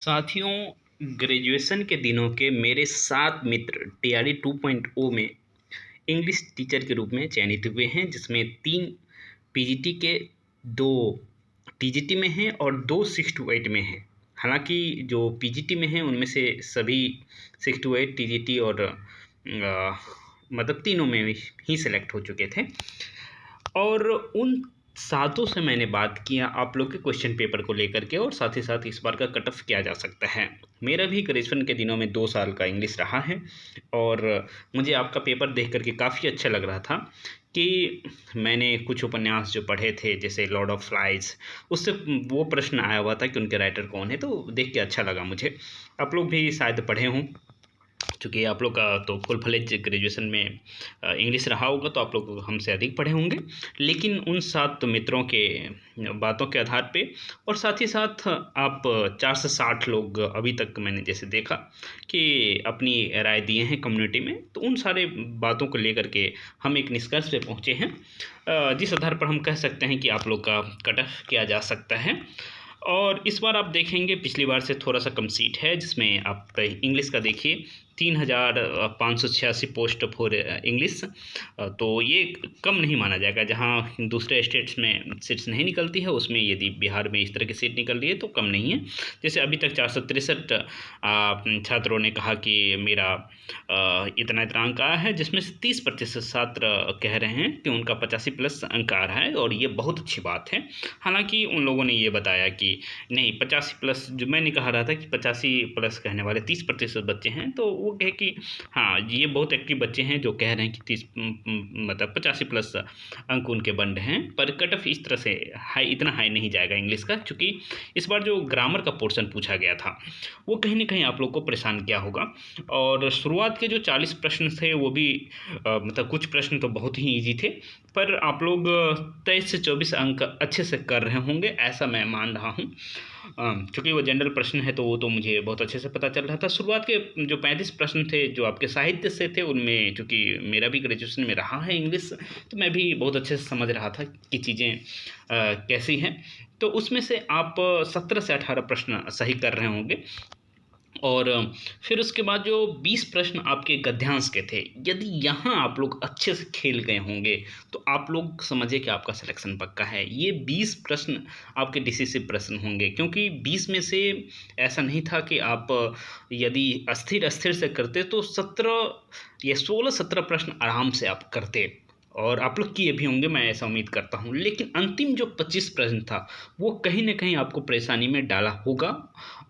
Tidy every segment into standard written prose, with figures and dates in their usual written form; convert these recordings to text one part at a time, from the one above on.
साथियों, ग्रेजुएशन के दिनों के मेरे 7 मित्र टीआरई 2.0 में इंग्लिश टीचर के रूप में चयनित हुए हैं, जिसमें 3 पीजीटी के, 2 टीजीटी में हैं और 2 6 टू 8 में हैं। हालांकि जो पीजीटी में हैं उनमें से सभी 6 टू 8 टीजीटी और मतलब तीनों में ही सेलेक्ट हो चुके थे। और उन सातों से मैंने बात किया आप लोग के क्वेश्चन पेपर को लेकर के, और साथ ही साथ इस बार का कट ऑफ किया जा सकता है। मेरा भी ग्रेजुएशन के दिनों में 2 साल का इंग्लिश रहा है, और मुझे आपका पेपर देख करके काफ़ी अच्छा लग रहा था कि मैंने कुछ उपन्यास जो पढ़े थे, जैसे लॉर्ड ऑफ फ्लाइज, उससे वो प्रश्न आया हुआ था कि उनके राइटर कौन है, तो देख के अच्छा लगा मुझे। आप लोग भी शायद पढ़े हों, चूँकि आप लोग का तो फुल फ्लेज ग्रेजुएशन में इंग्लिश रहा होगा, तो आप लोग हमसे अधिक पढ़े होंगे। लेकिन उन 7 मित्रों के बातों के आधार पे, और साथ ही साथ आप 4 से 60 लोग अभी तक मैंने जैसे देखा कि अपनी राय दिए हैं कम्युनिटी में, तो उन सारे बातों को लेकर के हम एक निष्कर्ष पे पहुँचे हैं, जिस आधार पर हम कह सकते हैं कि आप लोग का कट ऑफ किया जा सकता है। और इस बार आप देखेंगे पिछली बार से थोड़ा सा कम सीट है, जिसमें आप इंग्लिश का देखिए 3,586 पोस्ट फॉर इंग्लिश, तो ये कम नहीं माना जाएगा। जहाँ दूसरे स्टेट्स में सीट्स नहीं निकलती है, उसमें यदि बिहार में इस तरह की सीट निकल रही है तो कम नहीं है। जैसे अभी तक 463 छात्रों ने कहा कि मेरा इतना इतना अंक आया है, जिसमें से 30% छात्र कह रहे हैं कि उनका 85 प्लस अंक आ रहा है, और ये बहुत अच्छी बात है। हालांकि उन लोगों ने ये बताया कि नहीं, 85 प्लस, जो मैंने कहा रहा था कि 85 प्लस कहने वाले 30% बच्चे हैं, तो वो कहे कि हाँ, ये बहुत एक्टिव बच्चे हैं जो कह रहे हैं कि 30 मतलब 85 प्लस अंक उनके बन रहे हैं। पर कट ऑफ इस तरह से हाई, इतना हाई नहीं जाएगा इंग्लिश का, क्योंकि इस बार जो ग्रामर का पोर्शन पूछा गया था वो कहीं ना कहीं आप लोग को परेशान किया होगा। और शुरुआत के जो 40 प्रश्न थे वो भी मतलब कुछ प्रश्न तो बहुत ही ईजी थे, पर आप लोग 23 से 24 अंक अच्छे से कर रहे होंगे, ऐसा मैं मान रहा हूँ। क्योंकि वो जनरल प्रश्न है, तो वो तो मुझे बहुत अच्छे से पता चल रहा था। शुरुआत के जो 35 प्रश्न थे जो आपके साहित्य से थे, उनमें चूँकि मेरा भी ग्रेजुएशन में रहा है इंग्लिश, तो मैं भी बहुत अच्छे से समझ रहा था कि चीज़ें कैसी हैं। तो उसमें से आप 17 से 18 प्रश्न सही कर रहे होंगे। और फिर उसके बाद जो 20 प्रश्न आपके गद्यांश के थे, यदि यहाँ आप लोग अच्छे से खेल गए होंगे तो आप लोग समझिए कि आपका सिलेक्शन पक्का है। ये 20 प्रश्न आपके डिसिसिव प्रश्न होंगे, क्योंकि 20 में से ऐसा नहीं था कि आप यदि अस्थिर अस्थिर से करते तो 17 या 16-17 प्रश्न आराम से आप करते, और आप लोग किए भी होंगे, मैं ऐसा उम्मीद करता हूँ। लेकिन अंतिम जो 25 प्रश्न था वो कहीं ना कहीं आपको परेशानी में डाला होगा,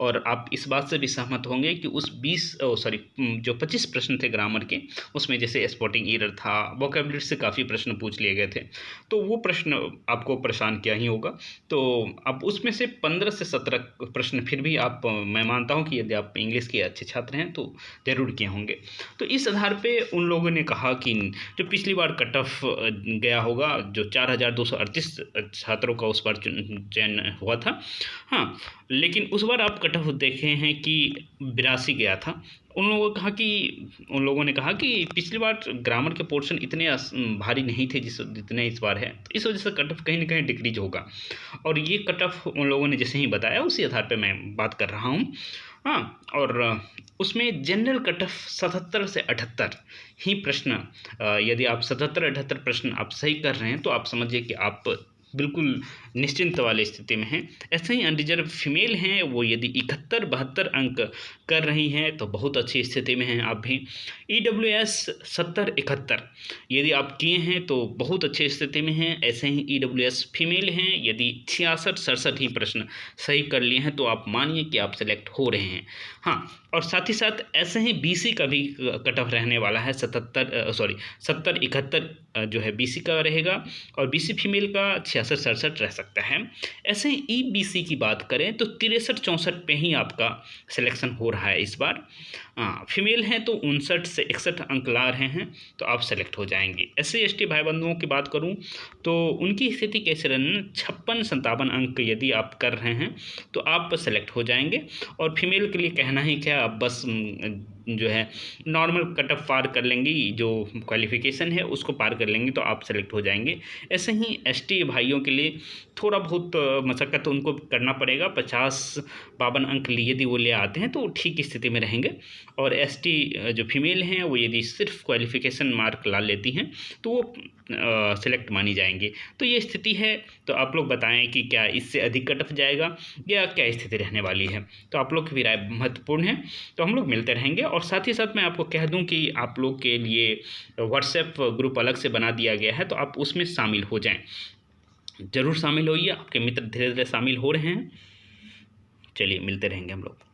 और आप इस बात से भी सहमत होंगे कि उस जो 25 प्रश्न थे ग्रामर के, उसमें जैसे स्पॉटिंग एरर था, वोकैबुलरी से काफ़ी प्रश्न पूछ लिए गए थे, तो वो प्रश्न आपको परेशान किया ही होगा। तो अब उसमें से 15 से 17 प्रश्न फिर भी आप, मैं मानता हूँ कि यदि आप इंग्लिश के अच्छे छात्र हैं तो ज़रूर किए होंगे। तो इस आधार पे उन लोगों ने कहा कि जो पिछली बार कट ऑफ गया होगा, जो 4,238 छात्रों का उस बार चयन हुआ था, हाँ, लेकिन उस बार आप कट ऑफ देखे हैं कि 82 गया था। उन लोगों ने कहा कि पिछली बार ग्रामर के पोर्शन इतने भारी नहीं थे जितने इस बार है, तो इस वजह से कट ऑफ कहीं ना कहीं डिक्रीज होगा। और ये कट ऑफ उन लोगों ने जैसे ही बताया उसी आधार पे मैं बात कर रहा हूँ। हाँ, और उसमें जनरल कट ऑफ 77 से 78 ही प्रश्न, यदि आप 77-78 प्रश्न आप सही कर रहे हैं तो आप समझिए कि आप बिल्कुल निश्चिंत वाली स्थिति में हैं। ऐसे ही अनरिजर्व फीमेल हैं, वो यदि 71-72 अंक कर रही हैं तो बहुत अच्छी स्थिति में हैं आप भी। EWS 70-71 यदि आप किए हैं तो बहुत अच्छी स्थिति में हैं। ऐसे ही EWS फीमेल हैं, यदि 66-67 ही प्रश्न सही कर लिए हैं तो आप मानिए कि आप सेलेक्ट हो रहे हैं। हाँ, और साथ ही साथ ऐसे ही BC का भी कट ऑफ रहने वाला है, 70-71 जो है BC का रहेगा, और BC फीमेल का 66-67 रह सकता है। ऐसे ही EBC की बात करें तो 63-64 पे ही आपका सिलेक्शन हो रहा है इस बार। फीमेल हैं तो 59 से 61 अंक ला रहे हैं, तो आप सेलेक्ट हो जाएंगे। SC/ST भाई बंधुओं की बात करूं तो उनकी स्थिति कैसे रहना, 56-57 अंक यदि आप कर रहे हैं तो आप सेलेक्ट हो जाएंगे। और फीमेल के लिए कहना ही क्या, आप बस जो है नॉर्मल कट ऑफ पार कर लेंगी, जो क्वालिफिकेशन है उसको पार कर लेंगी तो आप सेलेक्ट हो जाएंगे। ऐसे ही ST भाई भाइयों के लिए थोड़ा बहुत मशक्क़त तो उनको करना पड़ेगा। 50-52 अंक यदि वो ले आते हैं तो ठीक स्थिति में रहेंगे। और एसटी जो फीमेल हैं वो यदि सिर्फ क्वालिफ़िकेशन मार्क ला लेती हैं तो वो सेलेक्ट मानी जाएंगी। तो ये स्थिति है। तो आप लोग बताएं कि क्या इससे अधिक कट ऑफ जाएगा या क्या स्थिति रहने वाली है। तो आप लोग की भी राय महत्वपूर्ण है। तो हम लोग मिलते रहेंगे। और साथ ही साथ मैं आपको कह दूं कि आप लोग के लिए व्हाट्सएप ग्रुप अलग से बना दिया गया है, तो आप उसमें शामिल हो जाएं। ज़रूर शामिल होइए, आपके मित्र धीरे धीरे शामिल हो रहे हैं। चलिए मिलते रहेंगे हम लोग।